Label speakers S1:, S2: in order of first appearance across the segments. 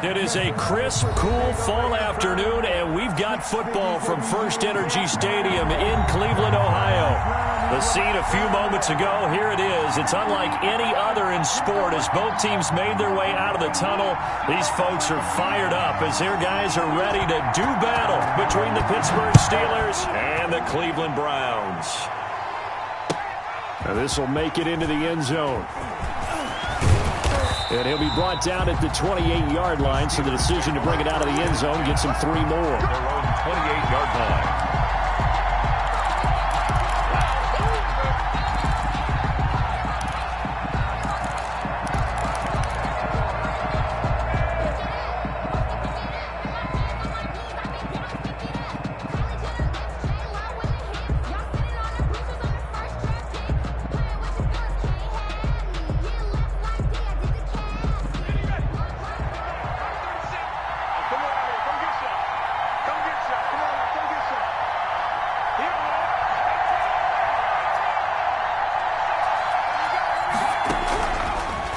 S1: It is a crisp, cool fall afternoon, and we've got football from First Energy Stadium in Cleveland, Ohio. The scene a few moments ago, here it is. It's unlike any other in sport as both teams made their way out of the tunnel. These folks are fired up as their guys are ready to do battle between the Pittsburgh Steelers and the Cleveland Browns. Now this will make it into the end zone. And he'll be brought down at the 28-yard line, so the decision to bring it out of the end zone gets him 3 more.
S2: Their own 28-yard line.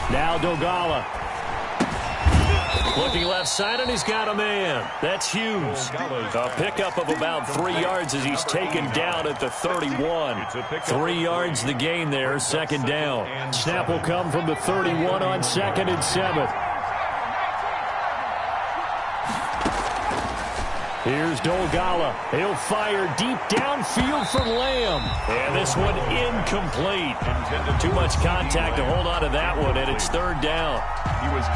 S1: Now Dogala. Looking left side, and he's got a man. That's Hughes. A pickup of about 3 yards as he's taken down at the 31. 3 yards the gain there, second down. Snap will come from the 31 on 2nd and 7. Here's Dogala. He'll fire deep downfield for Lamb. And this one incomplete. Too much contact to hold on to that one, and it's 3rd down.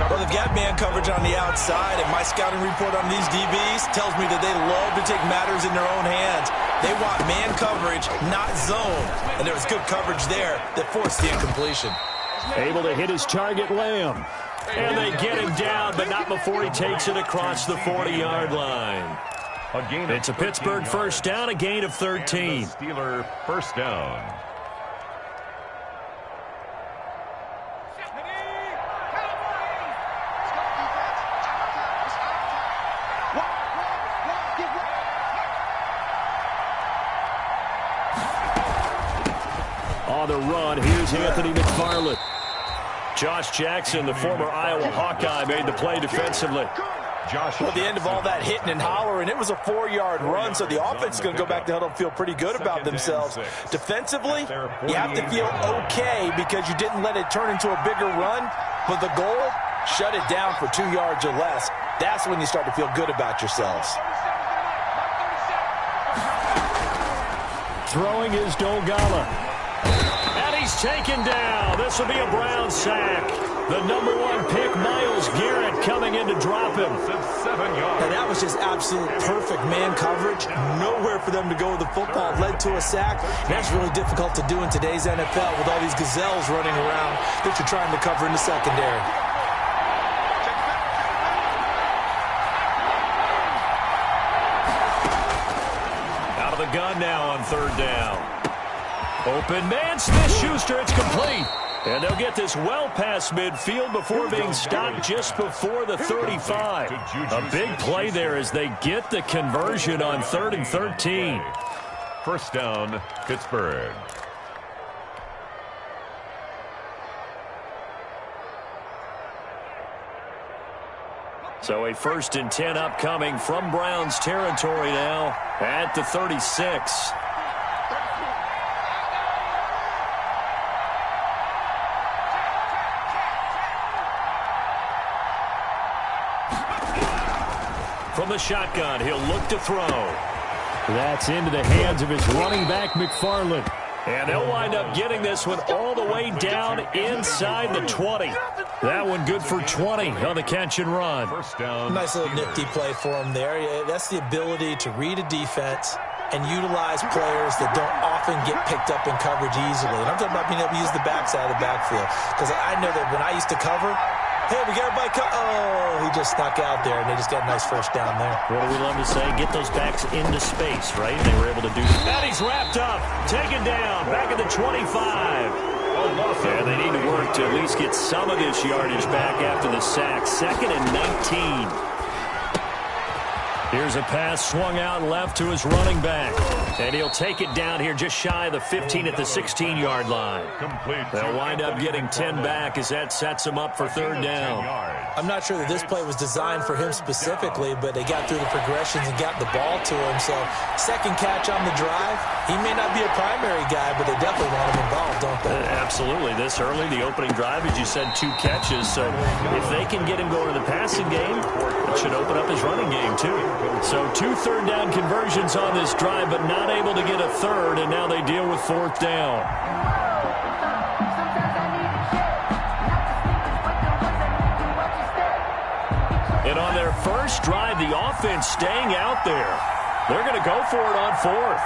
S3: Well, they've got man coverage on the outside, and my scouting report on these DBs tells me that they love to take matters in their own hands. They want man coverage, not zone. And there was good coverage there that forced the incompletion.
S1: Able to hit his target, Lamb. And they get him down, but not before he takes it across the 40-yard line. It's a Pittsburgh first down, a gain of 13.
S2: Steeler first down.
S1: On the run, here's Anthony McFarland. Josh Jackson, the former Iowa Hawkeye, made the play defensively.
S3: Well, at the end of all that hitting and hollering, it was a 4-yard run, so the offense is going to go back to huddle and feel pretty good about themselves. Defensively, you have to feel okay because you didn't let it turn into a bigger run, but the goal, shut it down for 2 yards or less. That's when you start to feel good about yourselves.
S1: Throwing is Dogala. And he's taken down. This will be a Brown sack. The #1 pick, Myles Garrett, coming in to drop him.
S2: 7 yards.
S3: And that was just absolute perfect man coverage. Nowhere for them to go with the football. Led to a sack. That's really difficult to do in today's NFL with all these gazelles running around that you're trying to cover in the secondary.
S1: Out of the gun now on 3rd down. Open man, Smith-Schuster, it's complete. And they'll get this well past midfield before being stopped just before the 35. A big play there as they get the conversion on 3rd and 13.
S2: First down, Pittsburgh.
S1: So a 1st and 10 upcoming from Browns territory now at the 36. From the shotgun, he'll look to throw. That's into the hands of his running back, McFarland. And they'll wind up getting this one all the way down inside the 20. That one good for 20 on the catch and run.
S2: First down.
S3: Nice little nifty play for him there. That's the ability to read a defense and utilize players that don't often get picked up in coverage easily. And I'm talking about being able to use the backside of the backfield. Because I know that when I used to cover, hey, we got everybody oh, he just snuck out there, and they just got a nice first down there.
S1: What do we love to say? Get those backs into space, right? They were able to do that. And he's wrapped up, taken down, back at the 25. Yeah, they need to work to at least get some of this yardage back after the sack. 2nd and 19. Here's a pass swung out left to his running back. And he'll take it down here just shy of the 15 at the 16-yard line. They'll wind up getting 10 back as that sets him up for third down.
S3: I'm not sure that this play was designed for him specifically, but they got through the progressions and got the ball to him. So second catch on the drive. He may not be a primary guy, but they definitely want him involved, don't they?
S1: Absolutely. This early, the opening drive, as you said, 2 catches. So if they can get him going to the passing game, it should open up his running game too. So 2 third-down conversions on this drive, but not able to get a third, and now they deal with fourth down. And on their first drive, the offense staying out there. They're going to go for it on fourth.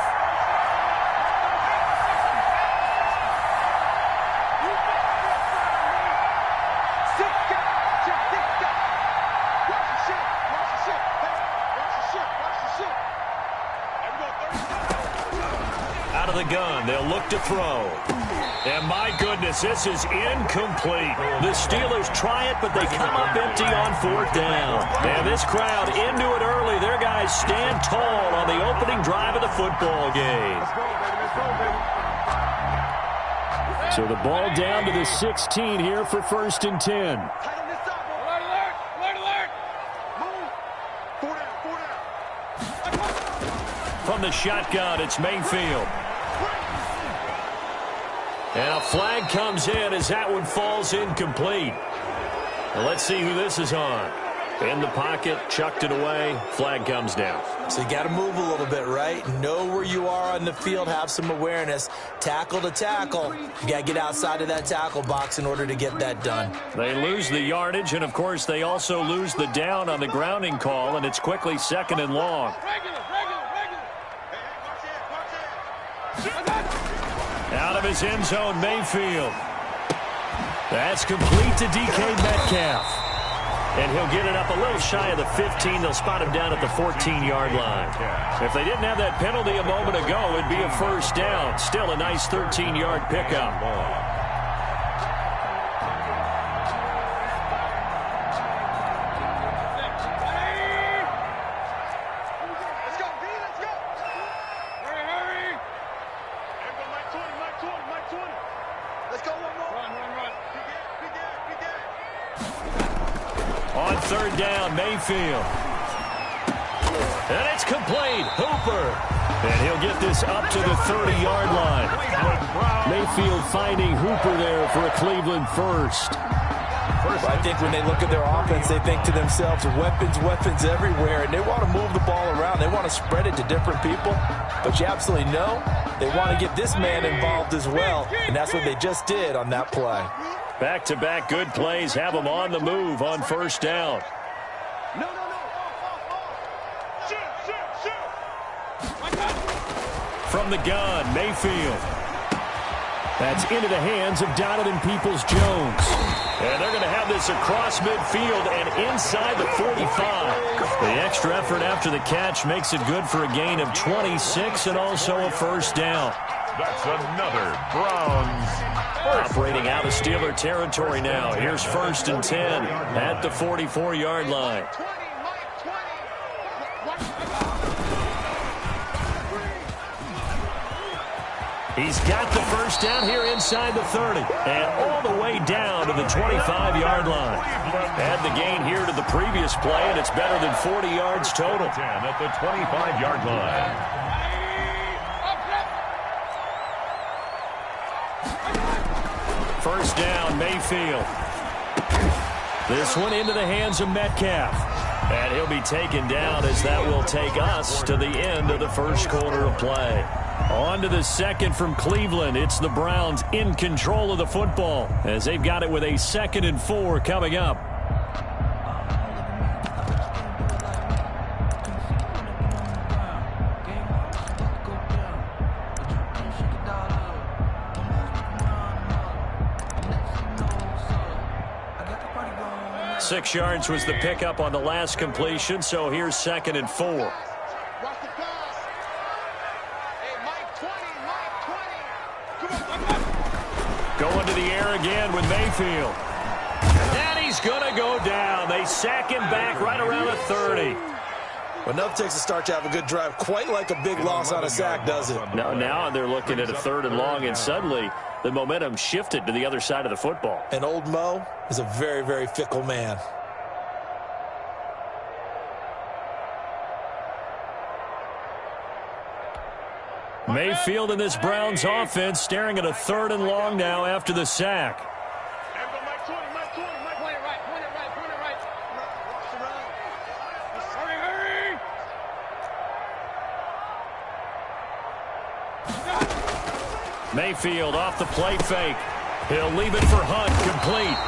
S1: Out of the gun, they'll look to throw. And my goodness, this is incomplete. The Steelers try it, but they come up empty on fourth down. And this crowd into it early. Their guys stand tall on the opening drive of the football game. So the ball down to the 16 here for 1st and 10. From the shotgun, it's Mayfield. And a flag comes in as that one falls incomplete. Well, let's see who this is on. In the pocket, chucked it away, flag comes down.
S3: So you got to move a little bit, right? Know where you are on the field, have some awareness. Tackle to tackle. You got to get outside of that tackle box in order to get that done.
S1: They lose the yardage, and of course they also lose the down on the grounding call, and it's quickly 2nd and long. Out of his end zone, Mayfield. That's complete to DK Metcalf. And he'll get it up a little shy of the 15. They'll spot him down at the 14-yard line. If they didn't have that penalty a moment ago, it'd be a first down. Still a nice 13-yard pickup. On third down, Mayfield. And it's complete. Hooper. And he'll get this up to the 30-yard line. Mayfield finding Hooper there for a Cleveland first.
S3: Well, I think when they look at their offense, they think to themselves, weapons, weapons everywhere, and they want to move the ball around. They want to spread it to different people. But you absolutely know they want to get this man involved as well, and that's what they just did on that play.
S1: Back-to-back good plays have them on the move on first down. From the gun, Mayfield. That's into the hands of Donovan Peoples-Jones. And they're going to have this across midfield and inside the 45. The extra effort after the catch makes it good for a gain of 26 and also a first down.
S2: That's another Browns.
S1: Operating out of Steeler territory now. Here's 1st and 10 at the 44-yard line. He's got the first down here inside the 30 and all the way down to the 25-yard line. Add the gain here to the previous play, and it's better than 40 yards total.
S2: 10 at the 25-yard line.
S1: First down, Mayfield. This one into the hands of Metcalf. And he'll be taken down as that will take us to the end of the first quarter of play. On to the second from Cleveland. It's the Browns in control of the football as they've got it with a 2nd and 4 coming up. Six yards was the pickup on the last completion, so here's 2nd and 4. Going to the air again with Mayfield. And he's going to go down. They sack him back right around the 30.
S3: Well, enough takes to start to have a good drive. Quite like a big loss on a sack, does it?
S1: Now they're looking at a 3rd and long, and suddenly the momentum shifted to the other side of the football.
S3: And old Mo is a very, very fickle man.
S1: Mayfield in this Browns offense staring at a 3rd and long now after the sack. Mayfield off the play fake. He'll leave it for Hunt, complete.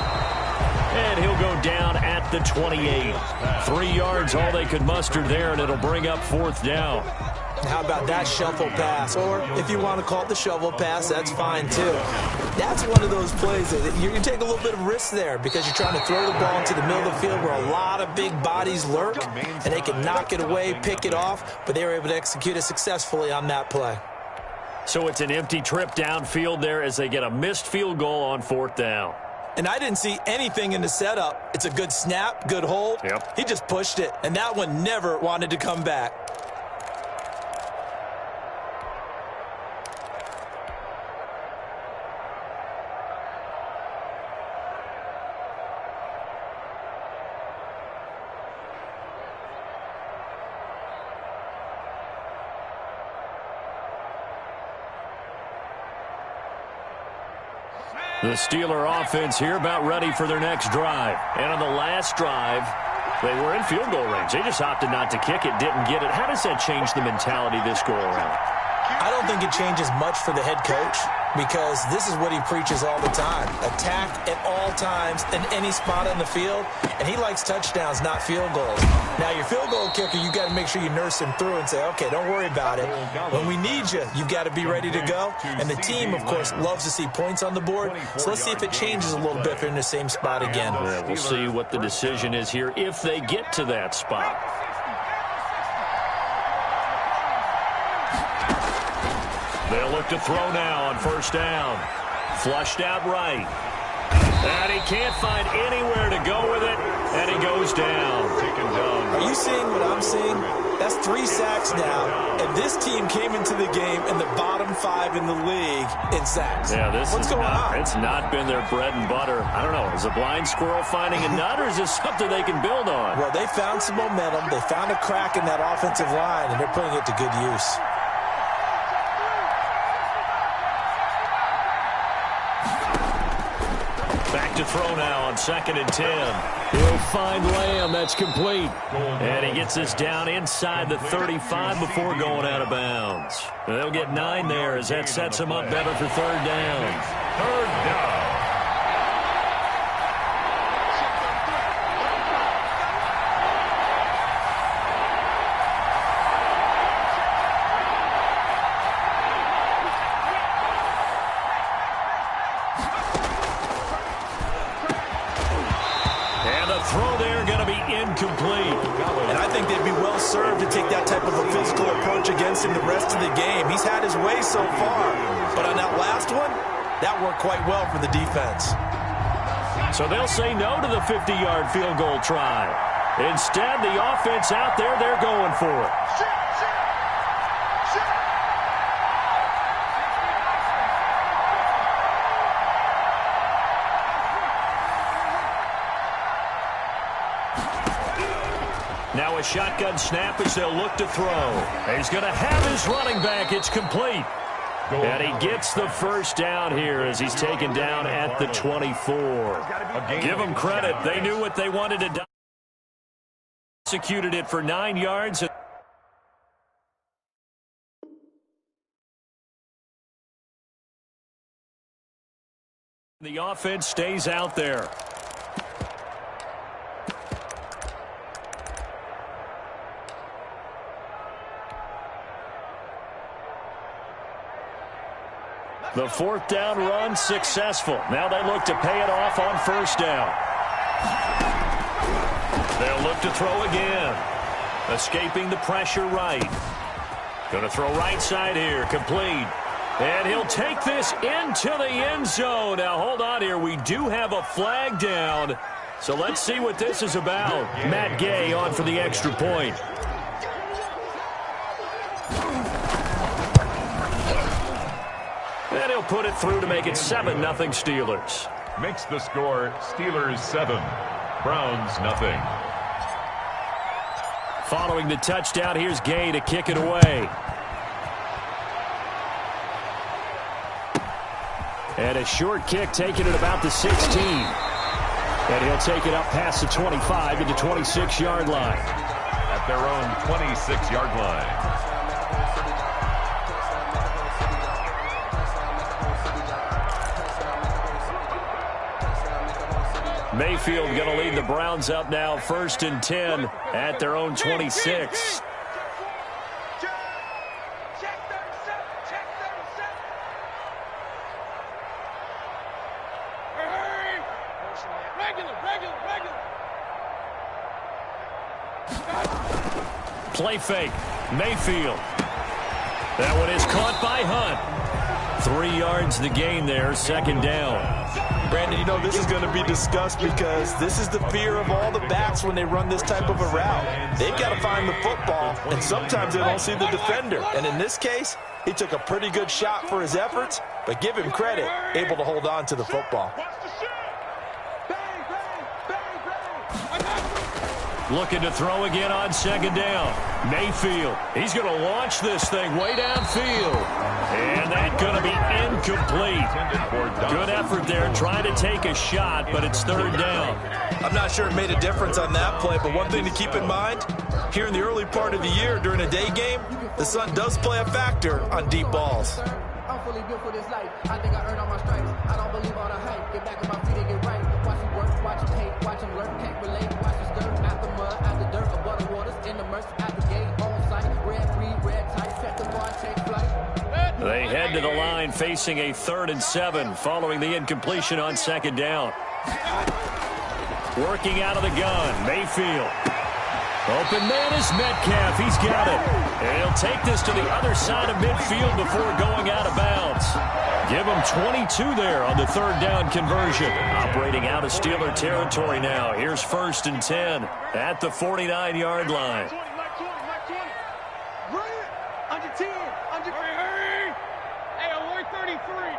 S1: And he'll go down at the 28. 3 yards, all they could muster there, and it'll bring up 4th down.
S3: How about that shuffle pass? Or if you want to call it the shovel pass, that's fine too. That's one of those plays that you're going to take a little bit of risk there because you're trying to throw the ball into the middle of the field where a lot of big bodies lurk, and they can knock it away, pick it off, but they were able to execute it successfully on that play.
S1: So it's an empty trip downfield there as they get a missed field goal on 4th down.
S3: And I didn't see anything in the setup. It's a good snap, good hold.
S1: Yep.
S3: He just pushed it, and that one never wanted to come back.
S1: The Steeler offense here about ready for their next drive. And on the last drive, they were in field goal range. They just opted not to kick it, didn't get it. How does that change the mentality this go around?
S3: I don't think it changes much for the head coach because this is what he preaches all the time. Attack at all times in any spot on the field, and he likes touchdowns, not field goals. Now, your field goal kicker, you got to make sure you nurse him through and say, okay, don't worry about it. When we need you, you've got to be ready to go. And the team, of course, loves to see points on the board. So let's see if it changes a little bit if they're in the same spot again.
S1: Yeah, we'll see what the decision is here if they get to that spot. They'll look to throw now on 1st down. Flushed out right. And he can't find anywhere to go with it, and he goes down.
S3: Are you seeing what I'm seeing? That's 3 sacks now, and this team came into the game in the bottom 5 in the league in sacks.
S1: Yeah,
S3: What's going on?
S1: It's not been their bread and butter. I don't know. Is a blind squirrel finding a nut, or is this something they can build on?
S3: Well, they found some momentum. They found a crack in that offensive line, and they're putting it to good use.
S1: Back to throw now on 2nd and 10. He'll find Lamb. That's complete. And he gets this down inside the 35 before going out of bounds. And they'll get 9 there as that sets him up better for 3rd down.
S2: 3rd down.
S1: Throw there going to be incomplete.
S3: And I think they'd be well served to take that type of a physical approach against him the rest of the game. He's had his way so far. But on that last one, that worked quite well for the defense.
S1: So they'll say no to the 50-yard field goal try. Instead, the offense out there, they're going for it. Now a shotgun snap as they'll look to throw. He's going to have his running back. It's complete. And he gets the 1st down here as he's taken down at the 24. Give them credit. They knew what they wanted to do. Executed it for 9 yards. The offense stays out there. The 4th down run successful. Now they look to pay it off on 1st down. They'll look to throw again. Escaping the pressure right. Going to throw right side here. Complete. And he'll take this into the end zone. Now hold on here. We do have a flag down. So let's see what this is about. Matt Gay on for the extra point. And he'll put it through to make it 7-0 Steelers.
S2: Makes the score Steelers 7, Browns nothing.
S1: Following the touchdown, here's Gay to kick it away. And a short kick taken at about the 16. And he'll take it up past the 25 to the 26-yard line.
S2: At their own 26-yard line.
S1: Mayfield going to lead the Browns up now, 1st and 10 at their own 26. Play fake. Mayfield. That one is caught by Hunt. 3 yards the gain there, 2nd down.
S3: Brandon, you know this is going to be discussed because this is the fear of all the backs when they run this type of a route. They've got to find the football, and sometimes they don't see the defender. And in this case, he took a pretty good shot for his efforts, but give him credit, able to hold on to the football.
S1: Looking to throw again on 2nd down. Mayfield. He's going to launch this thing way downfield. And that's going to be incomplete. Good effort there trying to take a shot, but it's 3rd down.
S3: I'm not sure it made a difference on that play, but one thing to keep in mind, here in the early part of the year during a day game, the sun does play a factor on deep balls.
S4: I'm fully built for this life. I think I earned all my stripes. I don't believe all the hype. Get back on my feet and get right. Watch him work, watch him hate, watch him learn, can't relate. Watch him stir out the mud, out the dirt, above the waters, in the mercy, out the gate, on sight. Red, green, red, tight, set the bar, take flight.
S1: They head to the line facing a 3rd and 7 following the incompletion on 2nd down. Working out of the gun, Mayfield. Open man is Metcalf. He's got it. And he'll take this to the other side of midfield before going out of bounds. Give him 22 there on the 3rd down conversion. Operating out of Steeler territory now. Here's 1st and 10 at the 49-yard line.
S5: Under 10. Under 3. Hey, alert 33.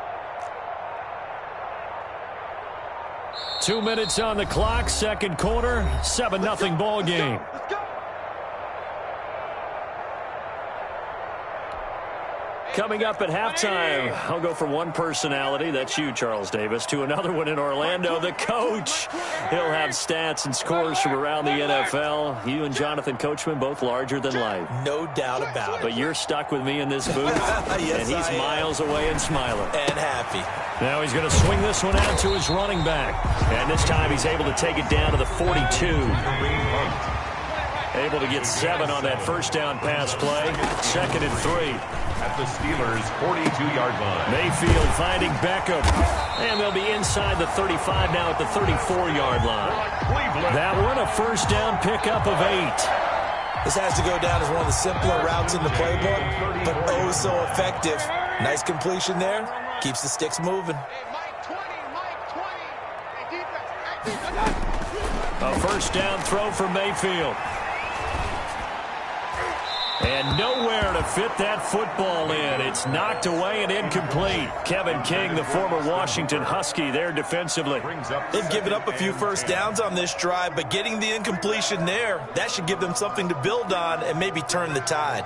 S1: 2 minutes on the clock, 2nd quarter, 7-0 ball game.
S5: Let's go.
S1: Coming up at halftime, I'll go from one personality, that's you, Charles Davis, to another one in Orlando, the coach. He'll have stats and scores from around the NFL. You and Jonathan Coachman, both larger than life.
S3: No doubt about it.
S1: But you're stuck with me in this booth,
S3: Yes,
S1: and he's miles away and smiling.
S3: And happy.
S1: Now he's going to swing this one out to his running back. And this time he's able to take it down to the 42. Able to get 7 on that 1st down pass play. 2nd and 3.
S2: At the Steelers' 42-yard line.
S1: Mayfield finding Beckham. And they'll be inside the 35 now at the 34-yard line. That one, a 1st down pickup of 8.
S3: This has to go down as one of the simpler routes in the playbook, but oh so effective. Nice completion there. Keeps the sticks moving.
S1: A 1st down throw for Mayfield. And nowhere to fit that football in. It's knocked away and incomplete. Kevin King, the former Washington Husky, there defensively.
S3: They've given up a few 1st downs on this drive, but getting the incompletion there, that should give them something to build on and maybe turn the tide.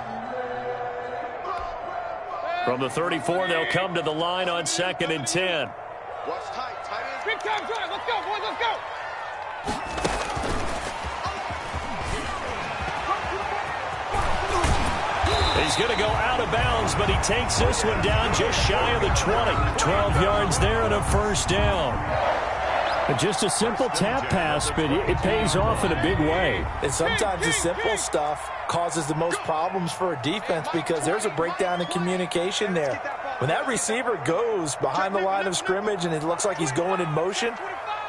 S1: From the 34, they'll come to the line on 2nd and 10.
S5: Watch tight end. Big time drive. Let's go, boys. Let's go.
S1: He's going to go out of bounds, but he takes this one down just shy of the 20. 12 yards there and a 1st down. Just a simple tap pass, but it pays off in a big way.
S3: And sometimes the simple stuff causes the most problems for a defense because there's a breakdown in communication there. When that receiver goes behind the line of scrimmage and it looks like he's going in motion,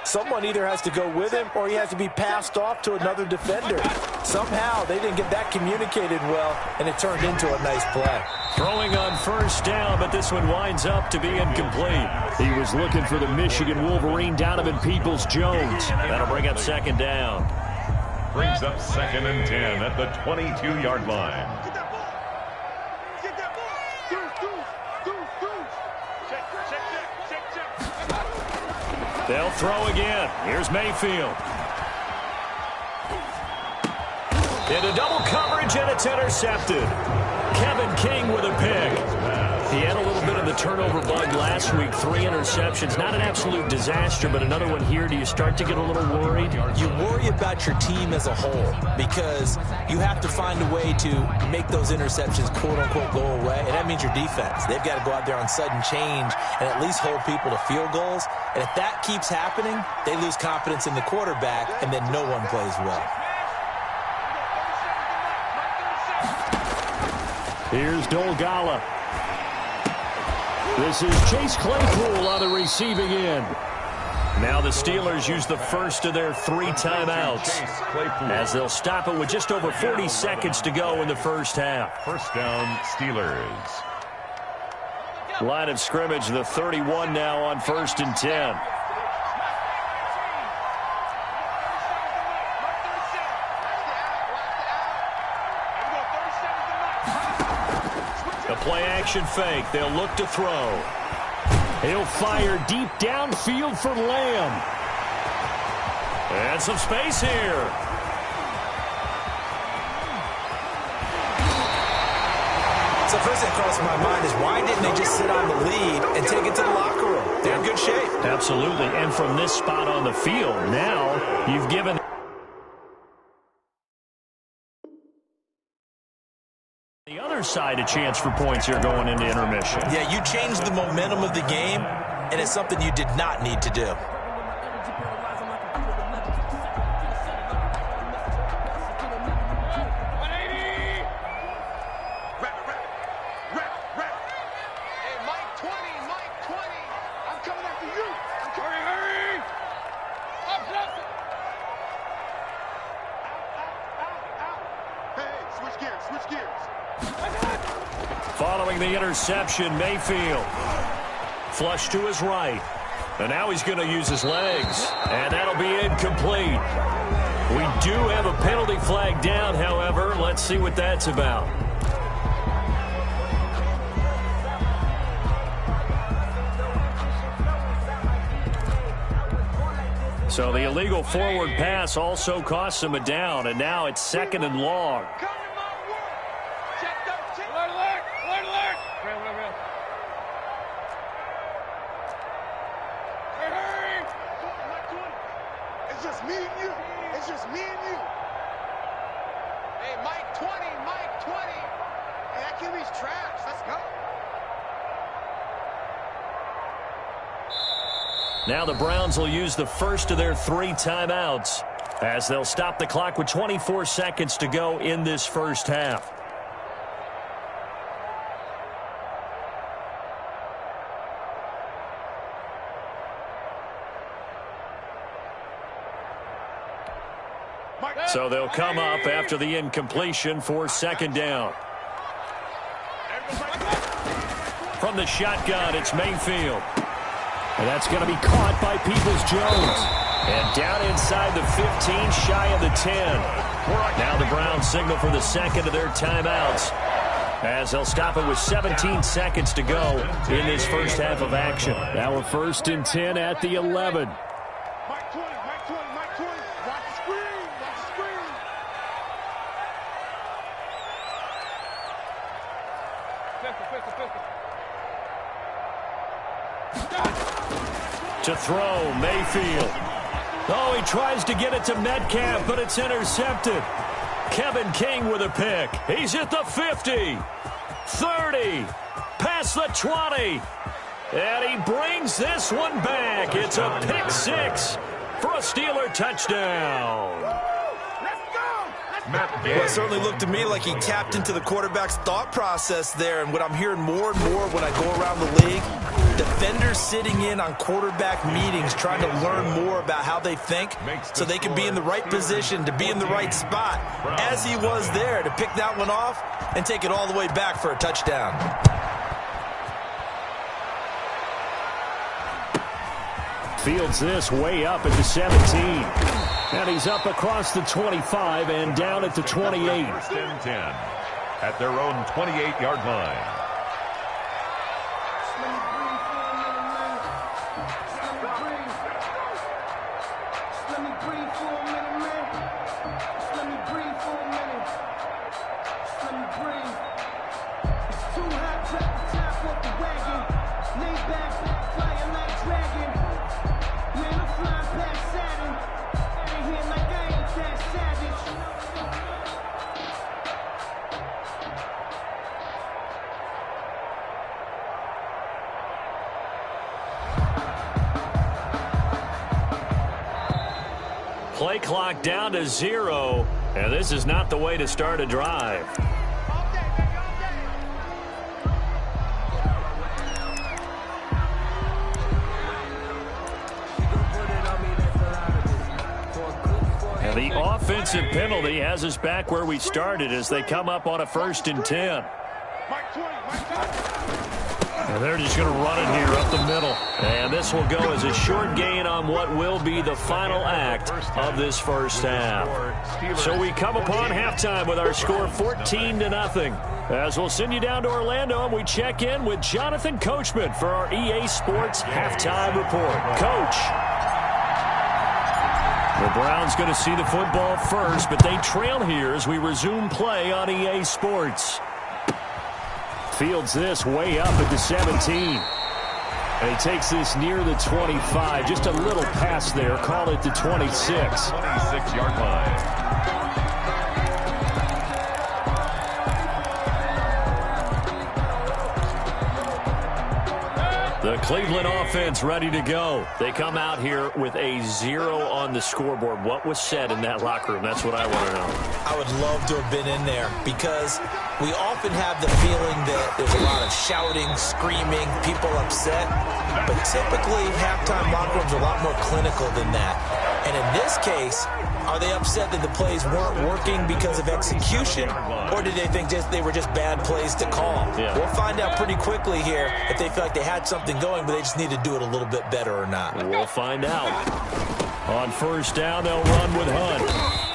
S3: someone either has to go with him or he has to be passed off to another defender. Somehow they didn't get that communicated well, and it turned into a nice play.
S1: Throwing on 1st down, but this one winds up to be incomplete. He was looking for the Michigan Wolverine, Donovan Peoples-Jones. That'll bring up 2nd down.
S2: Brings up 2nd and 10 at the 22-yard line.
S5: Get that ball. Get that ball. Deuce.
S1: They'll throw again. Here's Mayfield. Into double coverage, and it's intercepted. Kevin King with a pick. He had a little bit of the turnover bug last week. 3 interceptions. Not an absolute disaster, but another one here. Do you start to get a little worried?
S3: You worry about your team as a whole because you have to find a way to make those interceptions, quote-unquote, go away, and that means your defense. They've got to go out there on sudden change and at least hold people to field goals. And if that keeps happening, they lose confidence in the quarterback, and then no one plays well.
S1: Here's Dolgala. This is Chase Claypool on the receiving end. Now the Steelers use the first of their 3 timeouts as they'll stop it with just over 40 seconds to go in the first half.
S2: First down, Steelers.
S1: Line of scrimmage, the 31 now on 1st and 10. Play action fake. They'll look to throw. He'll fire deep downfield for Lamb. And some space here.
S3: So first thing that crosses my mind is why didn't they just sit on the lead and take it to the locker room? They're in good shape.
S1: Absolutely. And from this spot on the field, now you've given the other side a chance for points here going into intermission.
S3: Yeah, you changed the momentum of the game, and it's something you did not need to do.
S5: Hey, Mike 20, Mike 20. I'm coming after you. Hurry. Up. Hey, switch gears.
S1: Following the interception, Mayfield. Flush to his right. And now he's going to use his legs. And that'll be incomplete. We do have a penalty flag down, however. Let's see what that's about. So the illegal forward pass also costs him a down. And now it's 2nd and long.
S5: It's just me and you. Hey, Mike 20. Hey, that QB's trash. Let's go.
S1: Now the Browns will use the first of their 3 timeouts as they'll stop the clock with 24 seconds to go in this first half. So they'll come up after the incompletion for 2nd down. From the shotgun, it's Mayfield. And that's going to be caught by Peoples-Jones. And down inside the 15, shy of the 10. Now the Browns signal for the 2nd of their timeouts as they'll stop it with 17 seconds to go in this first half of action. Now a 1st and 10 at the 11.
S5: Mike 20. Watch the screen.
S1: To throw, Mayfield. Oh, he tries to get it to Metcalf, but it's intercepted. Kevin King with a pick. He's at the 50, 30, past the 20. And he brings this one back. It's a pick 6 for a Steeler touchdown.
S3: Well, it certainly looked to me like he tapped into the quarterback's thought process there. And what I'm hearing more and more when I go around the league, defenders sitting in on quarterback meetings trying to learn more about how they think so they can be in the right position to be in the right spot, as he was there to pick that one off and take it all the way back for a touchdown.
S1: Fields this way up at the 17. And he's up across the 25 and down at the 28.
S2: 1st and 10 at their own 28-yard line.
S1: play clock down to 0, and this is not the way to start a drive. And the offensive penalty has us back where we started as they come up on a 1st and 10. And they're just going to run it here up the middle. And this will go as a short gain on what will be the final act of this first half. So we come upon halftime with our score 14-0. As we'll send you down to Orlando, and we check in with Jonathan Coachman for our EA Sports Halftime Report. Coach. The Browns going to see the football first, but they trail here as we resume play on EA Sports. Fields this way up at the 17. And he takes this near the 25. Just a little pass there. Call it the 26.
S2: 26-yard line.
S1: The Cleveland offense ready to go. They come out here with a 0 on the scoreboard. What was said in that locker room? That's what I want to know.
S3: I would love to have been in there because we often have the feeling that there's a lot of shouting, screaming, people upset. But typically, halftime locker rooms are a lot more clinical than that. And in this case, are they upset that the plays weren't working because of execution? Or did they think they were just bad plays to call?
S1: Yeah.
S3: We'll find out pretty quickly here if they feel like they had something going, but they just need to do it a little bit better or not.
S1: We'll find out. On 1st down, they'll run with Hunt.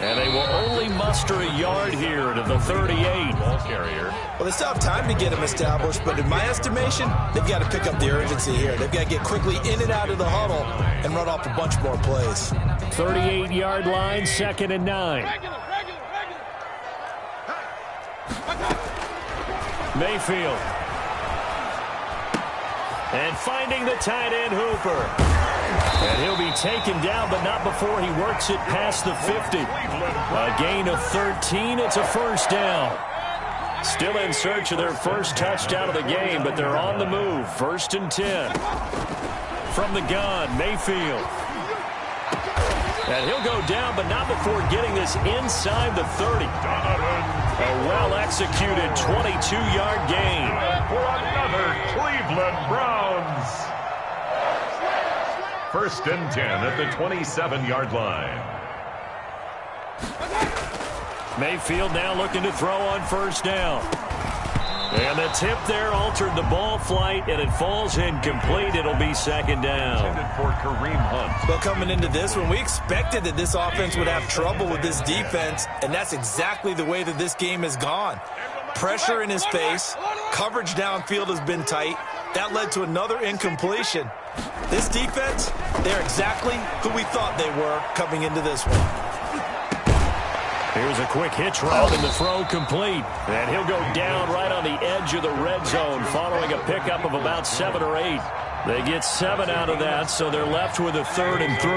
S1: And they will only muster a yard here to the 38.
S2: Ball carrier.
S3: Well, they still have time to get them established, but in my estimation, they've got to pick up the urgency here. They've got to get quickly in and out of the huddle and run off a bunch more plays.
S1: 38-yard line, 2nd and 9. Mayfield. And finding the tight end Hooper. And he'll be taken down, but not before he works it past the 50. A gain of 13. It's a 1st down. Still in search of their first touchdown of the game, but they're on the move. 1st and 10. From the gun, Mayfield. And he'll go down, but not before getting this inside the 30. A well-executed 22-yard gain.
S2: For another Cleveland Browns. 1st and 10 at the 27-yard line.
S1: Mayfield now looking to throw on 1st down. And the tip there altered the ball flight, and it falls incomplete. It'll be 2nd down.
S2: Intended for Kareem Hunt.
S3: Well, coming into this one, we expected that this offense would have trouble with this defense, and that's exactly the way that this game has gone. Pressure in his face. Coverage downfield has been tight. That led to another incompletion. This defense, they're exactly who we thought they were coming into this one.
S1: Here's a quick hitch route and the throw complete. And he'll go down right on the edge of the red zone following a pickup of about 7 or 8. They get 7 out of that, so they're left with a 3rd and 3.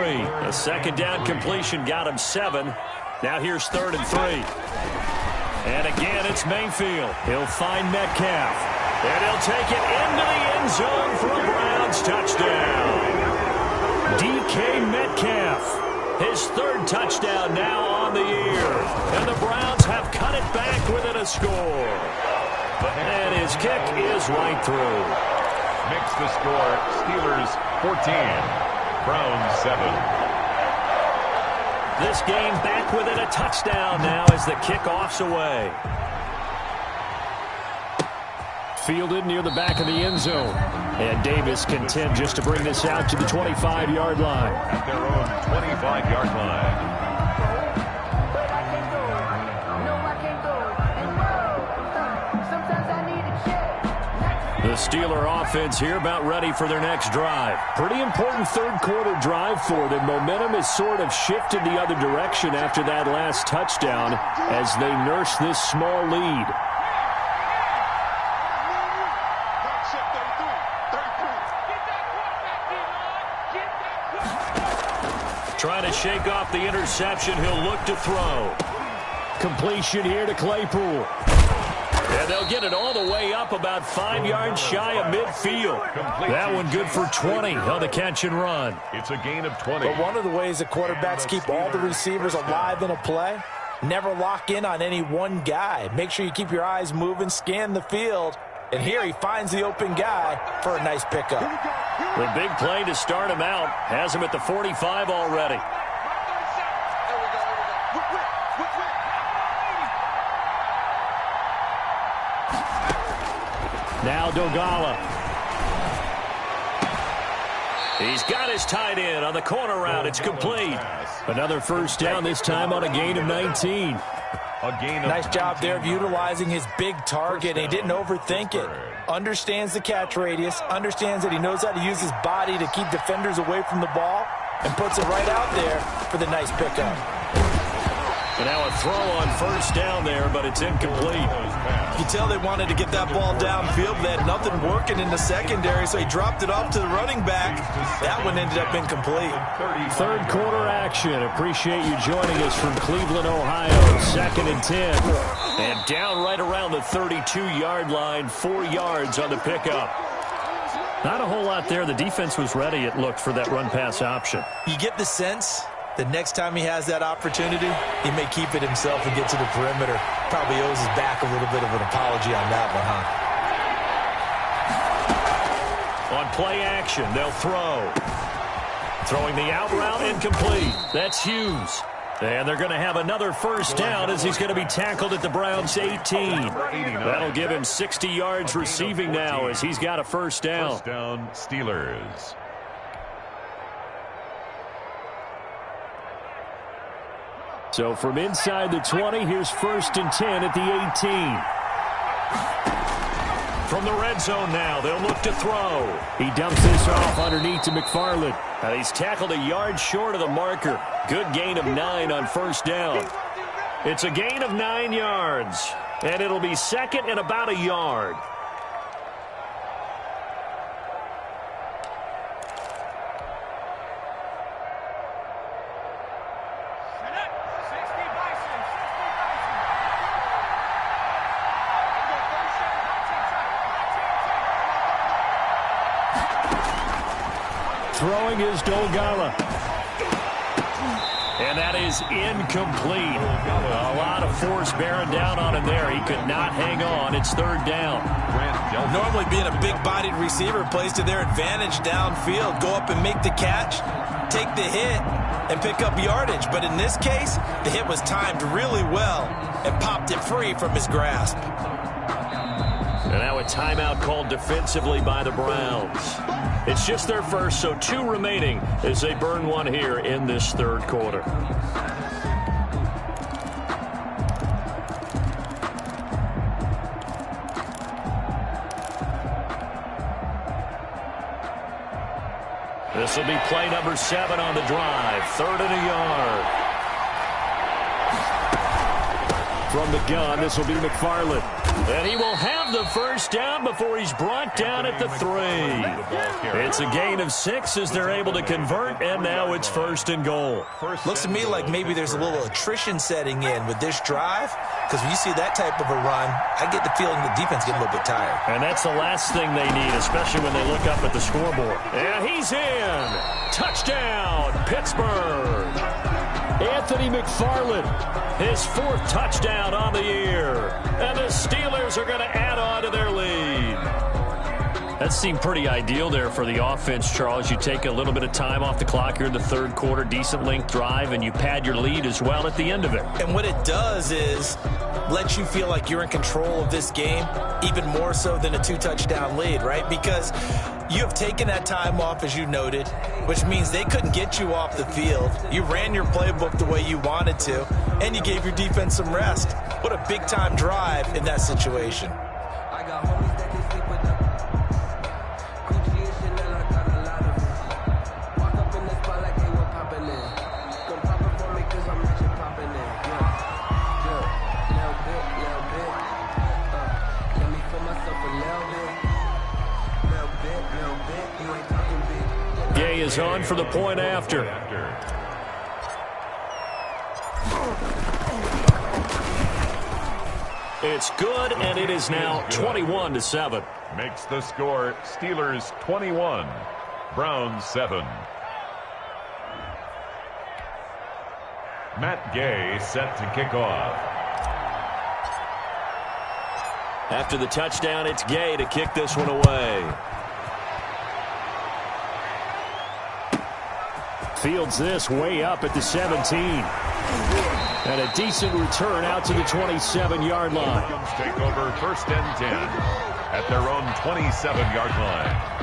S1: A 2nd down completion got him 7. Now here's 3rd and 3. And again, it's Mayfield. He'll find Metcalf. And he'll take it into the end zone for a Browns touchdown. DK Metcalf. His 3rd touchdown now on the year. And the Browns have cut it back within a score. And his kick is right through.
S2: Makes the score Steelers 14, Browns 7.
S1: This game back within a touchdown now as the kickoff's away. Fielded near the back of the end zone. And Davis content just to bring this out to the 25-yard line.
S2: At their own 25-yard line.
S1: The Steeler offense here about ready for their next drive. Pretty important 3rd quarter drive for them. Momentum has sort of shifted the other direction after that last touchdown as they nurse this small lead. Trying to shake off the interception. He'll look to throw. Completion here to Claypool. And they'll get it all the way up about 5 yards shy of midfield. That one good for 20 on the catch and run.
S2: It's a gain of 20.
S3: But one of the ways that quarterbacks keep all the receivers alive in a play, never lock in on any one guy. Make sure you keep your eyes moving, scan the field. And here he finds the open guy for a nice pickup.
S1: The big play to start him out has him at the 45 already. Now Dogala. He's got his tight end on the corner route. It's complete. Another first down, this time on a gain of 19.
S3: Nice job there of utilizing his big target. He didn't overthink it. Understands the catch radius. Understands that he knows how to use his body to keep defenders away from the ball. And puts it right out there for the nice pickup.
S1: And now a throw on first down there, but it's incomplete.
S3: You can tell they wanted to get that ball downfield. They had nothing working in the secondary, so he dropped it off to the running back. That one ended up incomplete.
S1: Third quarter action. Appreciate you joining us from Cleveland, Ohio. 2nd and 10. And down right around the 32-yard line, 4 yards on the pickup. Not a whole lot there. The defense was ready, it looked, for that run-pass option.
S3: You get the sense the next time he has that opportunity, he may keep it himself and get to the perimeter. Probably owes his back a little bit of an apology on that one, huh?
S1: On play action, they'll throw. Throwing the out route, incomplete. That's Hughes. And they're going to have another first down as he's going to be tackled at the Browns' 18. That'll give him 60 yards receiving now as he's got a first down.
S2: First down, Steelers.
S1: So from inside the 20, here's 1st and 10 at the 18. From the red zone now, they'll look to throw. He dumps this off underneath to McFarland. And he's tackled a yard short of the marker. Good gain of 9 on first down. It's a gain of 9 yards. And it'll be second and about a yard. Throwing is Dogala. And that is incomplete. A lot of force bearing down on him there. He could not hang on. It's third down.
S3: Normally being a big-bodied receiver plays to their advantage downfield. Go up and make the catch, take the hit, and pick up yardage. But in this case, the hit was timed really well and popped it free from his grasp.
S1: And now a timeout called defensively by the Browns. It's just their first, so 2 remaining as they burn one here in this third quarter. This will be play number 7 on the drive. 3rd and a yard. From the gun, this will be McFarland. And he will have the first down before he's brought down at the 3. It's a gain of 6 as they're able to convert, and now it's 1st and goal.
S3: Looks to me like maybe there's a little attrition setting in with this drive, because when you see that type of a run, I get the feeling the defense gets a little bit tired.
S1: And that's the last thing they need, especially when they look up at the scoreboard. And he's in. Touchdown, Pittsburgh. Anthony McFarland, his 4th touchdown on the year. And the Steelers are going to add on to their lead. That seemed pretty ideal there for the offense, Charles. You take a little bit of time off the clock here in the third quarter, decent length drive, and you pad your lead as well at the end of it.
S3: And what it does is let you feel like you're in control of this game, even more so than a 2-touchdown lead, right? Because you have taken that time off, as you noted, which means they couldn't get you off the field. You ran your playbook the way you wanted to, and you gave your defense some rest. What a big-time drive in that situation.
S4: I got homies that they sleep with them. Gucci and Chanel, I got a lot of them. Walk up in the spot like they were popping in. Come pop it for me cause I'm rich and popping in. Yeah, little bit. Let me feel myself a little bit. Little bit, you ain't talking big.
S1: Gay is on for the point after. It's good, and it is now 21-7.
S2: Makes the score Steelers 21, Browns 7. Matt Gay set to kick off.
S1: After the touchdown, it's Gay to kick this one away. Fields this way up at the 17. And a decent return out to the 27-yard line.
S2: Take over 1st and 10 at their own 27-yard line.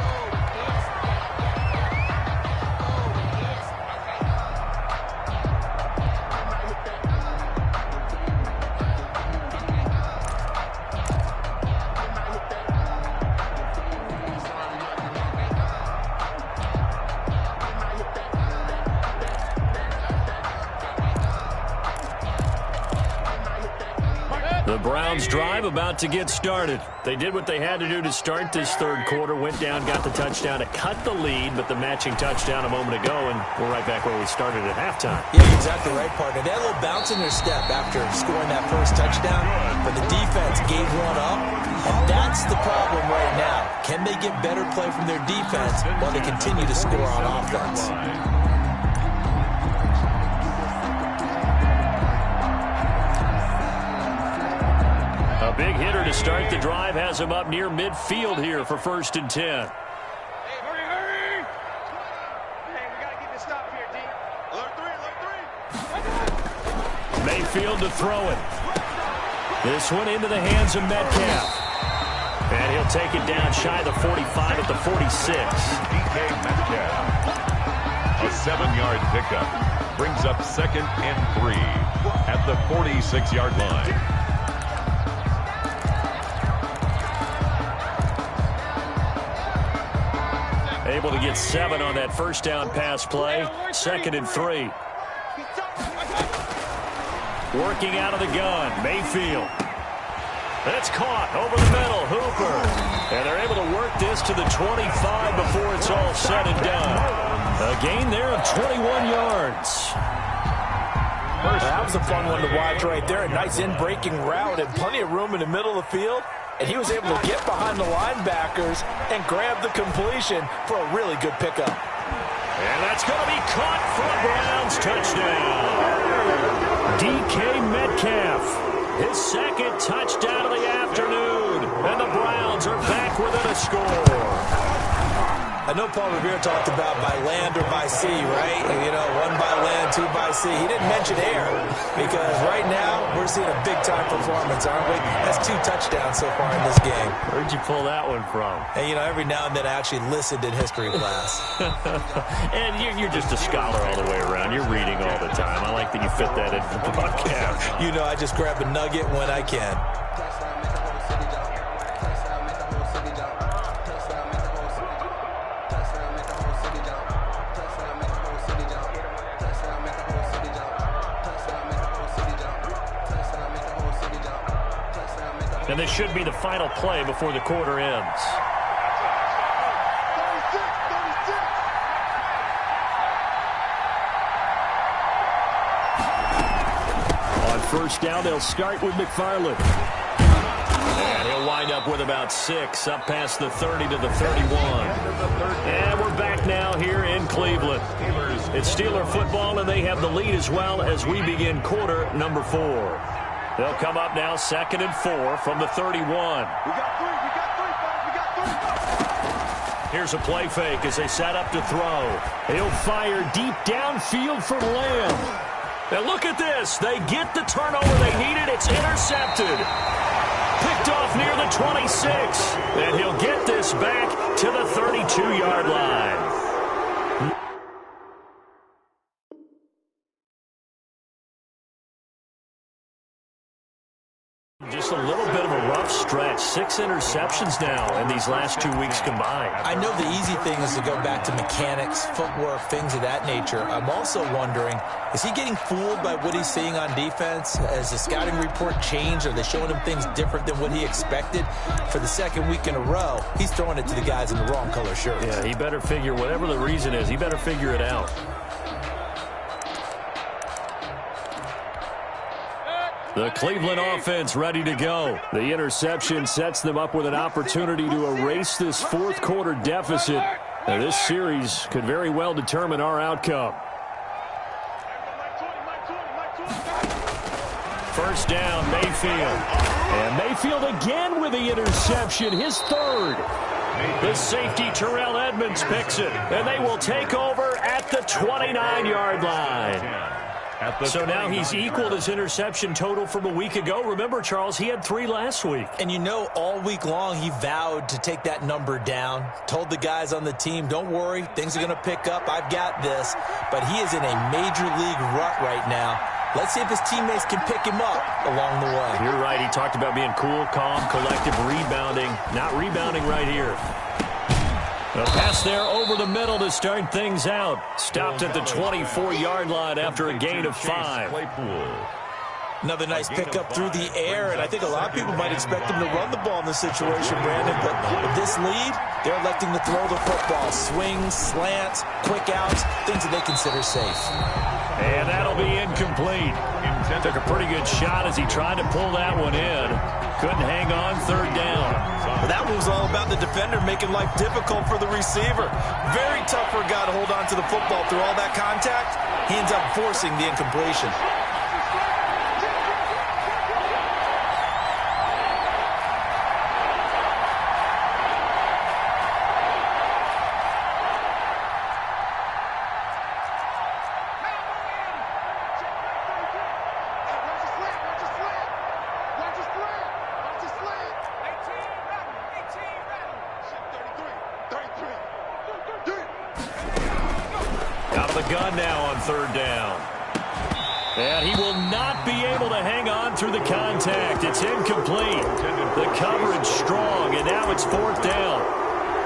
S1: The Browns drive about to get started. They did what they had to do to start this third quarter. Went down, got the touchdown to cut the lead, but the matching touchdown a moment ago, and we're right back where we started at halftime.
S3: Yeah, you're exactly right, partner. They had a little bounce in their step after scoring that first touchdown, but the defense gave one up, and that's the problem right now. Can they get better play from their defense while they continue to score on offense?
S1: A big hitter to start the drive has him up near midfield here for 1st and 10.
S5: Hey, hurry! Hey, we got to get this stop here, D. Alert 3.
S1: Mayfield to throw it. This one into the hands of Metcalf. And he'll take it down shy of the 45 at the 46.
S2: DK Metcalf. A 7-yard pickup. Brings up 2nd and 3 at the 46-yard line.
S1: Able to get 7 on that first down pass play. 2nd and 3. Working out of the gun. Mayfield. That's caught over the middle. Hooper. And they're able to work this to the 25 before it's all said and done. A gain there of 21 yards.
S3: That was a fun one to watch right there. A nice in-breaking route and plenty of room in the middle of the field. And he was able to get behind the linebackers and grab the completion for a really good pickup.
S1: And that's going to be caught for a Browns touchdown. DK Metcalf, his 2nd touchdown of the afternoon. And the Browns are back within a score.
S3: I know Paul Revere talked about by land or by sea, right? You know, 1 by land, 2 by sea. He didn't mention air because right now we're seeing a big-time performance, aren't we? That's 2 touchdowns so far in this game.
S1: Where'd you pull that one from?
S3: And, you know, every now and then I actually listened in history class.
S1: And you're just a scholar all the way around. You're reading all the time. I like that you fit that into the podcast.
S3: You know, I just grab a nugget when I can.
S1: And this should be the final play before the quarter ends. On first down, they'll start with McFarland. And he'll wind up with about 6, up past the 30 to the 31. And we're back now here in Cleveland. It's Steeler football, and they have the lead as well as we begin quarter number 4. They'll come up now 2nd and 4 from the 31.
S5: We got 3.
S1: Here's a play fake as they set up to throw. He'll fire deep downfield for Lamb. Now look at this. They get the turnover they needed. It's intercepted. Picked off near the 26. And he'll get this back to the 32-yard line. Just a little bit of a rough stretch. 6 interceptions now in these last 2 weeks combined.
S3: I know the easy thing is to go back to mechanics, footwork, things of that nature. I'm also wondering, is he getting fooled by what he's seeing on defense? Has the scouting report changed? Are they showing him things different than what he expected? For the 2nd week in a row, he's throwing it to the guys in the wrong color shirts.
S1: Yeah, he better figure, whatever the reason is, he better figure it out. The Cleveland offense ready to go. The interception sets them up with an opportunity to erase this fourth quarter deficit. Now, this series could very well determine our outcome. First down, Mayfield. And Mayfield again with the interception, his third. The safety, Terrell Edmonds, picks it. And they will take over at the 29-yard line. So now he's equaled his interception total from a week ago. Remember, Charles, he had 3 last week.
S3: And you know, all week long he vowed to take that number down. Told the guys on the team, don't worry, things are going to pick up. I've got this. But he is in a major league rut right now. Let's see if his teammates can pick him up along the way.
S1: You're right. He talked about being cool, calm, collective, rebounding. Not rebounding right here. A pass there over the middle to start things out. Stopped at the 24-yard line after a gain of 5.
S3: Another nice pickup through the air, and I think a lot of people might expect him to run the ball in this situation, Brandon. But with this lead, they're electing to throw the football. Swings, slants, quick outs, things that they consider safe.
S1: And that'll be incomplete. Took a pretty good shot as he tried to pull that one in. Couldn't hang on, third down.
S3: Well, that one was all about the defender making life difficult for the receiver. Very tough for a guy to hold on to the football through all that contact. He ends up forcing the incompletion.
S1: Gun now on third down. And he will not be able to hang on through the contact. It's incomplete. The coverage strong, and now it's fourth down.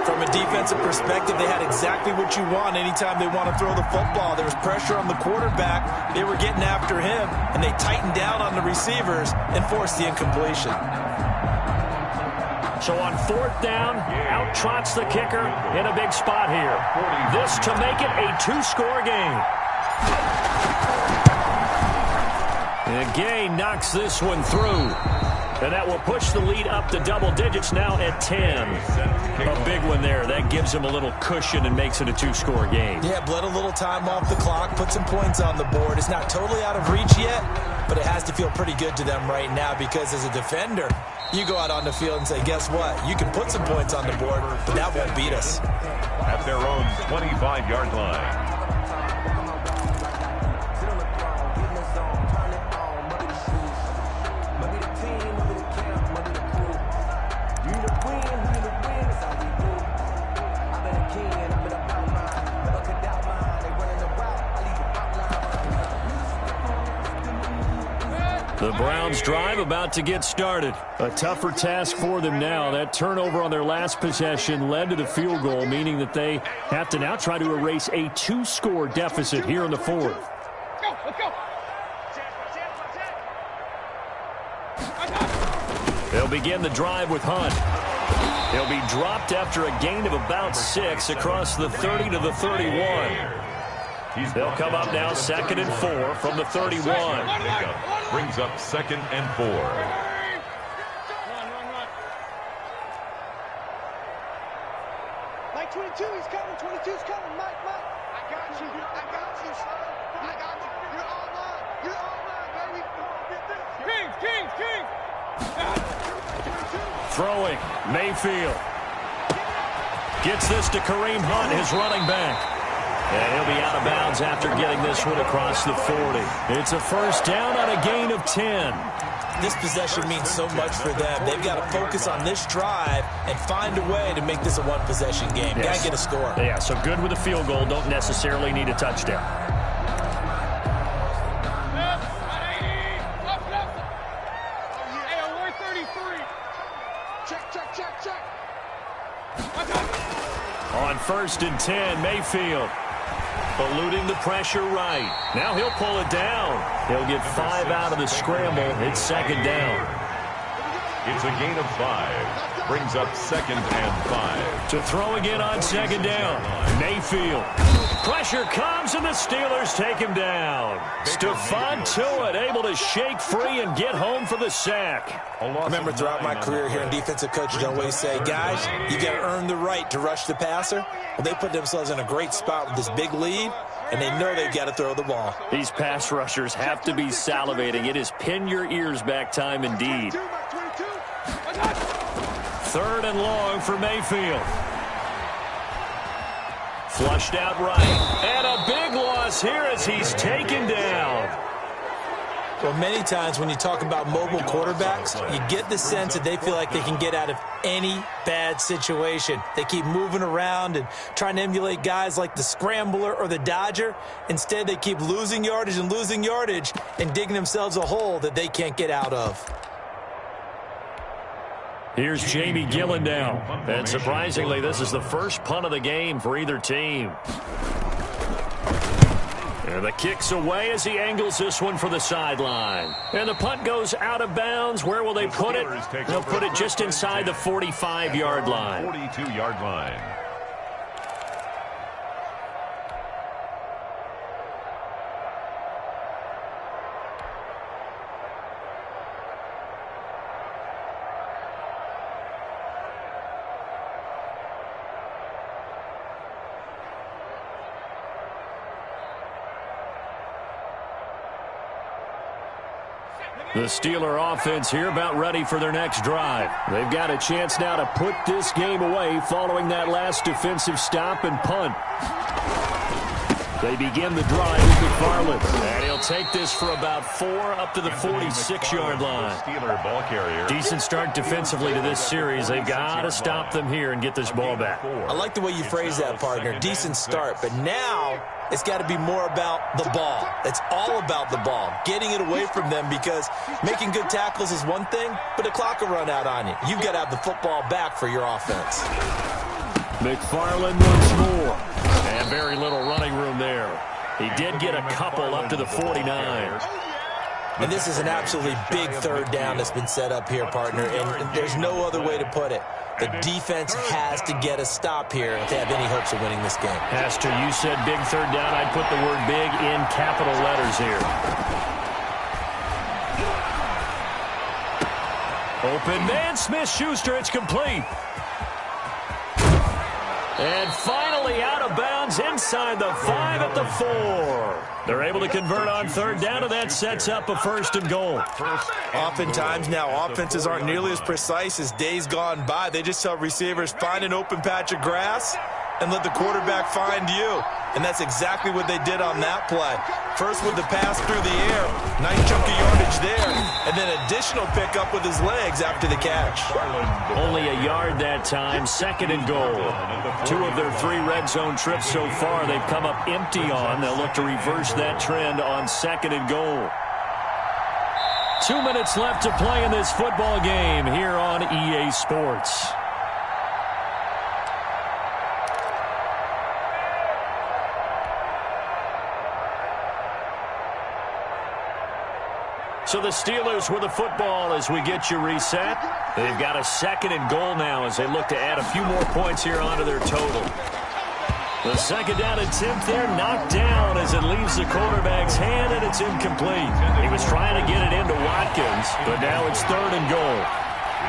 S3: From a defensive perspective, they had exactly what you want anytime they want to throw the football. There was pressure on the quarterback. They were getting after him, and they tightened down on the receivers and forced the incompletion.
S1: So on fourth down, out trots the kicker in a big spot here. This to make it a 2-score game. And Gay knocks this one through. And that will push the lead up to double digits now at 10. A big one there. That gives him a little cushion and makes it a 2-score game.
S3: Yeah, bled a little time off the clock, put some points on the board. It's not totally out of reach yet, but it has to feel pretty good to them right now because as a defender, you go out on the field and say, guess what? You can put some points on the board, but that won't beat us.
S2: At their own 25-yard line.
S1: The Browns drive about to get started. A tougher task for them now. That turnover on their last possession led to the field goal, meaning that they have to now try to erase a 2-score deficit here in the fourth.
S5: Let's go.
S1: They'll begin the drive with Hunt. He'll be dropped after a gain of about 6 across the 30 to the 31. They'll come up now 2nd and 4 from the 31.
S2: Brings up 2nd and 4.
S5: Mike 22, he's coming. 22's coming. Mike. I got you. Son. I got you. You're all mine. You're all mine, baby. King.
S1: Throwing, Mayfield. Gets this to Kareem Hunt, his running back. And he'll be out of bounds after getting this one across the 40. It's a first down on a gain of 10.
S3: This possession means so much for them. They've got to focus on this drive and find a way to make this a one-possession game.
S1: Yes.
S3: Got to get a score.
S1: Yeah, so good with a field goal. Don't necessarily need a touchdown.
S5: Check.
S1: On 1st and 10, Mayfield. Eluding the pressure right. Now he'll pull it down. He'll get 5 out of the scramble. It's 2nd down.
S2: It's a gain of 5. Brings up 2nd and 5.
S1: To throw again on 2nd down. Mayfield. Pressure comes, and the Steelers take him down. Stephon Tuitt able to shake free and get home for the sack.
S3: I remember throughout my career here in defensive coaching, I always say, guys, you got to earn the right to rush the passer. Well, they put themselves in a great spot with this big lead, and they know they've got to throw the ball.
S1: These pass rushers have to be salivating. It is pin your ears back time indeed. 3rd and long for Mayfield. Flushed out right. And a big loss here as he's taken down.
S3: Well, many times when you talk about mobile quarterbacks, you get the sense that they feel like they can get out of any bad situation. They keep moving around and trying to emulate guys like the Scrambler or the Dodger. Instead, they keep losing yardage and digging themselves a hole that they can't get out of.
S1: Here's Jamie Gillendow. And surprisingly, this is the first punt of the game for either team. And the kick's away as he angles this one for the sideline. And the punt goes out of bounds. Where will they put it? They'll put it just inside the 45-yard line.
S2: 42-yard line.
S1: The Steeler offense here about ready for their next drive. They've got a chance now to put this game away following that last defensive stop and punt. They begin the drive with McFarland. And he'll take this for about 4 up to the 46-yard line.
S2: Steeler ball carrier.
S1: Decent start defensively to this series. They've got to stop them here and get this ball back.
S3: I like the way you phrase that, partner. Decent start. But now it's got to be more about the ball. It's all about the ball. Getting it away from them, because making good tackles is one thing, but the clock will run out on you. You've got to have the football back for your offense.
S1: McFarland once more. And very little running room there. He did get a couple up to the 49.
S3: And this is an absolutely big 3rd down that's been set up here, partner, and there's no other way to put it. The defense has to get a stop here if they have any hopes of winning this game.
S1: Has to. You said big 3rd down. I'd put the word big in capital letters here. Open man, Smith-Schuster. It's complete. And finally out of bounds inside the 5 at the 4. They're able to convert on 3rd down, and that sets up a 1st and goal.
S3: Oftentimes now, offenses aren't nearly as precise as days gone by. They just tell receivers, find an open patch of grass and let the quarterback find you. And that's exactly what they did on that play. First with the pass through the air, nice chunk of yardage there, and then additional pickup with his legs after the catch.
S1: Only a yard that time, 2nd and goal. 2 of their 3 red zone trips so far they've come up empty on. They'll look to reverse that trend on 2nd and goal. 2 minutes left to play in this football game here on EA Sports. So the Steelers with the football as we get you reset. They've got a 2nd and goal now as they look to add a few more points here onto their total. The 2nd down attempt there knocked down as it leaves the quarterback's hand, and it's incomplete. He was trying to get it into Watkins, but now it's 3rd and goal.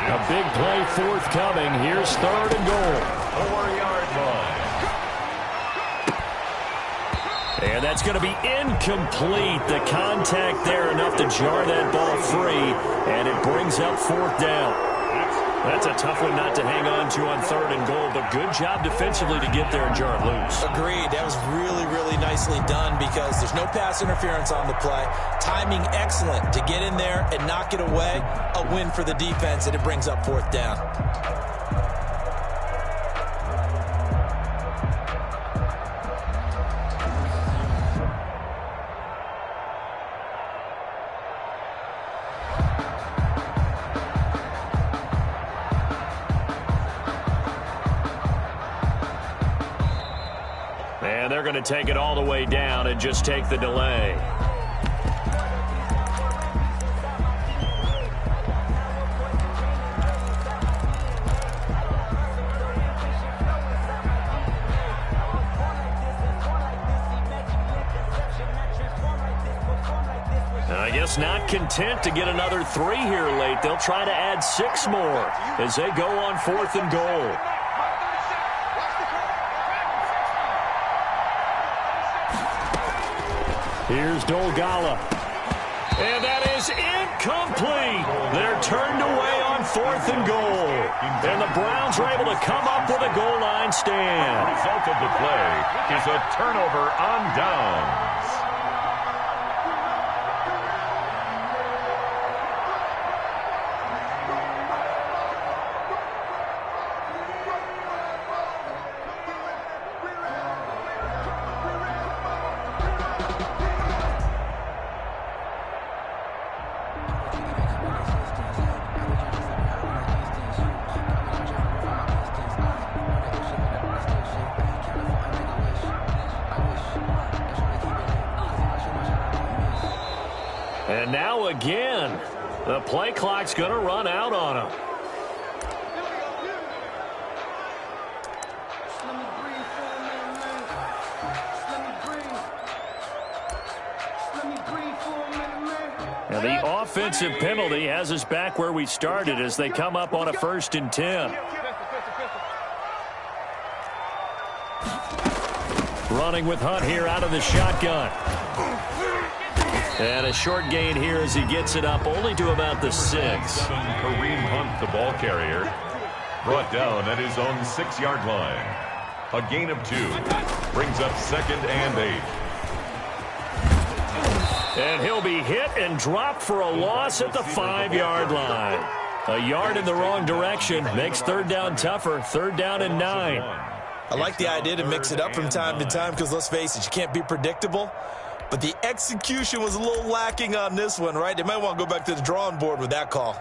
S1: A big play forthcoming. Here's 3rd and goal.
S2: 4-yard line.
S1: And that's going to be incomplete. The contact there enough to jar that ball free, and it brings up 4th down. That's a tough one not to hang on to on 3rd and goal, but good job defensively to get there and jar it loose.
S3: Agreed. That was really, really nicely done because there's no pass interference on the play. Timing excellent to get in there and knock it away. A win for the defense, and it brings up 4th down.
S1: And they're going to take it all the way down and just take the delay. And I guess not content to get another 3 here late. They'll try to add 6 more as they go on 4th and goal. Here's Dolgala. And that is incomplete. They're turned away on 4th and goal. And the Browns are able to come up with a goal line stand.
S2: The result of the play is a turnover on downs.
S1: And now again, the play clock's going to run out on them. And the offensive penalty has us back where we started as they come up on a 1st and 10. Running with Hunt here out of the shotgun. And a short gain here as he gets it up only to about the 6.
S2: Kareem Hunt, the ball carrier, brought down at his own 6-yard line. A gain of 2 brings up 2nd and 8.
S1: And he'll be hit and dropped for a loss at the 5-yard line. A yard in the wrong direction makes 3rd down tougher. 3rd down and 9.
S3: I like the idea to mix it up from time to time because, let's face it, you can't be predictable. But the execution was a little lacking on this one, right? They might want to go back to the drawing board with that call.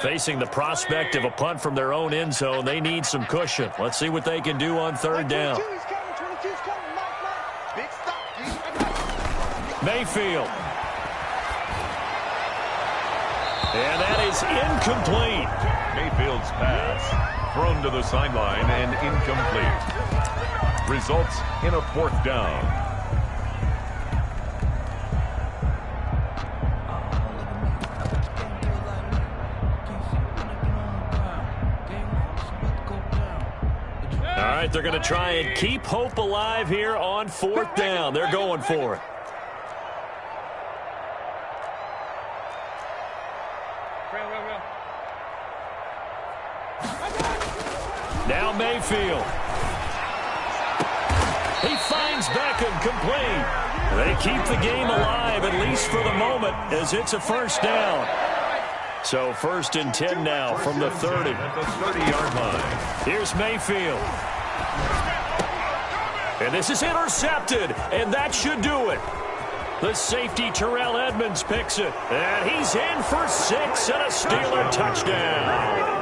S1: Facing the prospect of a punt from their own end zone, they need some cushion. Let's see what they can do on 3rd down. Mayfield. And that is incomplete.
S2: Mayfield's pass thrown to the sideline and incomplete. Results in a 4th down.
S1: All right, they're going to try and keep hope alive here on 4th down. They're going for it. Now Mayfield. He finds Beckham complete. They keep the game alive, at least for the moment, as it's a 1st down. So 1st and 10 now from the 30.
S2: At the 30-yard line.
S1: Here's Mayfield. And this is intercepted, and that should do it. The safety, Terrell Edmonds, picks it. And he's in for 6 and a Steeler touchdown.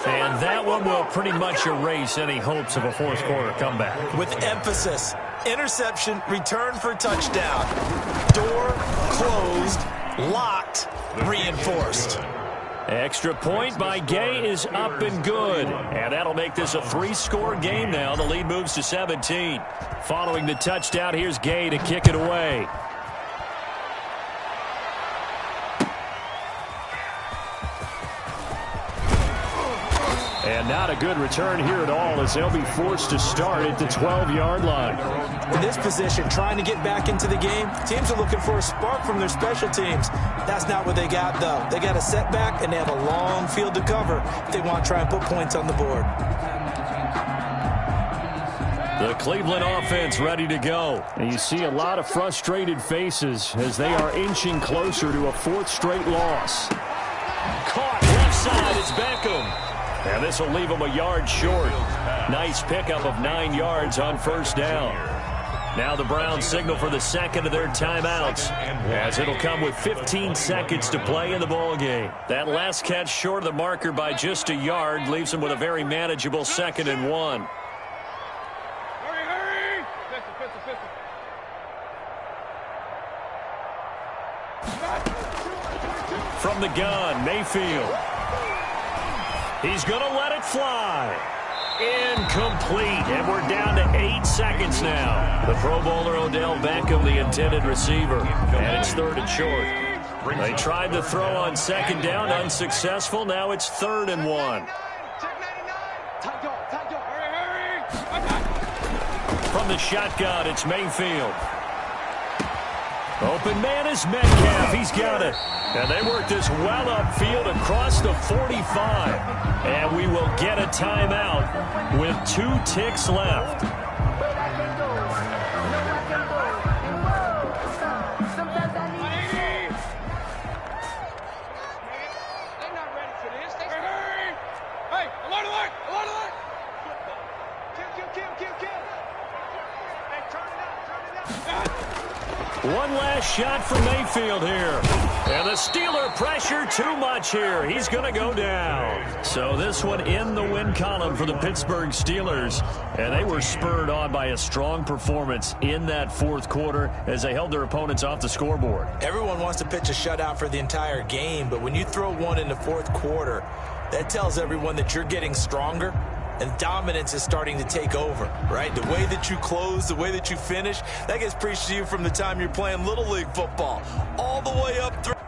S1: And that one will pretty much erase any hopes of a 4th quarter comeback.
S3: With emphasis, interception, return for touchdown. Door closed, locked, reinforced.
S1: Extra point by Gay is up and good. And that'll make this a 3-score game now. The lead moves to 17. Following the touchdown, here's Gay to kick it away. And not a good return here at all as they'll be forced to start at the 12-yard line.
S3: In this position, trying to get back into the game, teams are looking for a spark from their special teams. That's not what they got, though. They got a setback, and they have a long field to cover if they want to try and put points on the board.
S1: The Cleveland offense ready to go. And you see a lot of frustrated faces as they are inching closer to a 4th straight loss. Caught left side, it's Beckham. And this will leave them a yard short. Nice pickup of 9 yards on 1st down. Now the Browns signal for the 2nd of their timeouts as it'll come with 15 seconds to play in the ballgame. That last catch short of the marker by just a yard leaves them with a very manageable 2nd and 1. From the gun, Mayfield. He's going to let it fly. Incomplete, and we're down to 8 seconds now. The Pro Bowler Odell Beckham, the intended receiver, and it's 3rd and short. They tried to throw on 2nd down, unsuccessful. Now it's 3rd and 1. From the shotgun, it's Mayfield. Open man is Metcalf. He's got it. And they work this well upfield across the 45. And we will get a timeout with 2 ticks left. One last shot for Mayfield here. And the Steeler pressure too much here. He's going to go down. So this one in the win column for the Pittsburgh Steelers. And they were spurred on by a strong performance in that 4th quarter as they held their opponents off the scoreboard.
S3: Everyone wants to pitch a shutout for the entire game, but when you throw one in the 4th quarter, that tells everyone that you're getting stronger. And dominance is starting to take over, right? The way that you close, the way that you finish, that gets preached to you from the time you're playing Little League football all the way up through.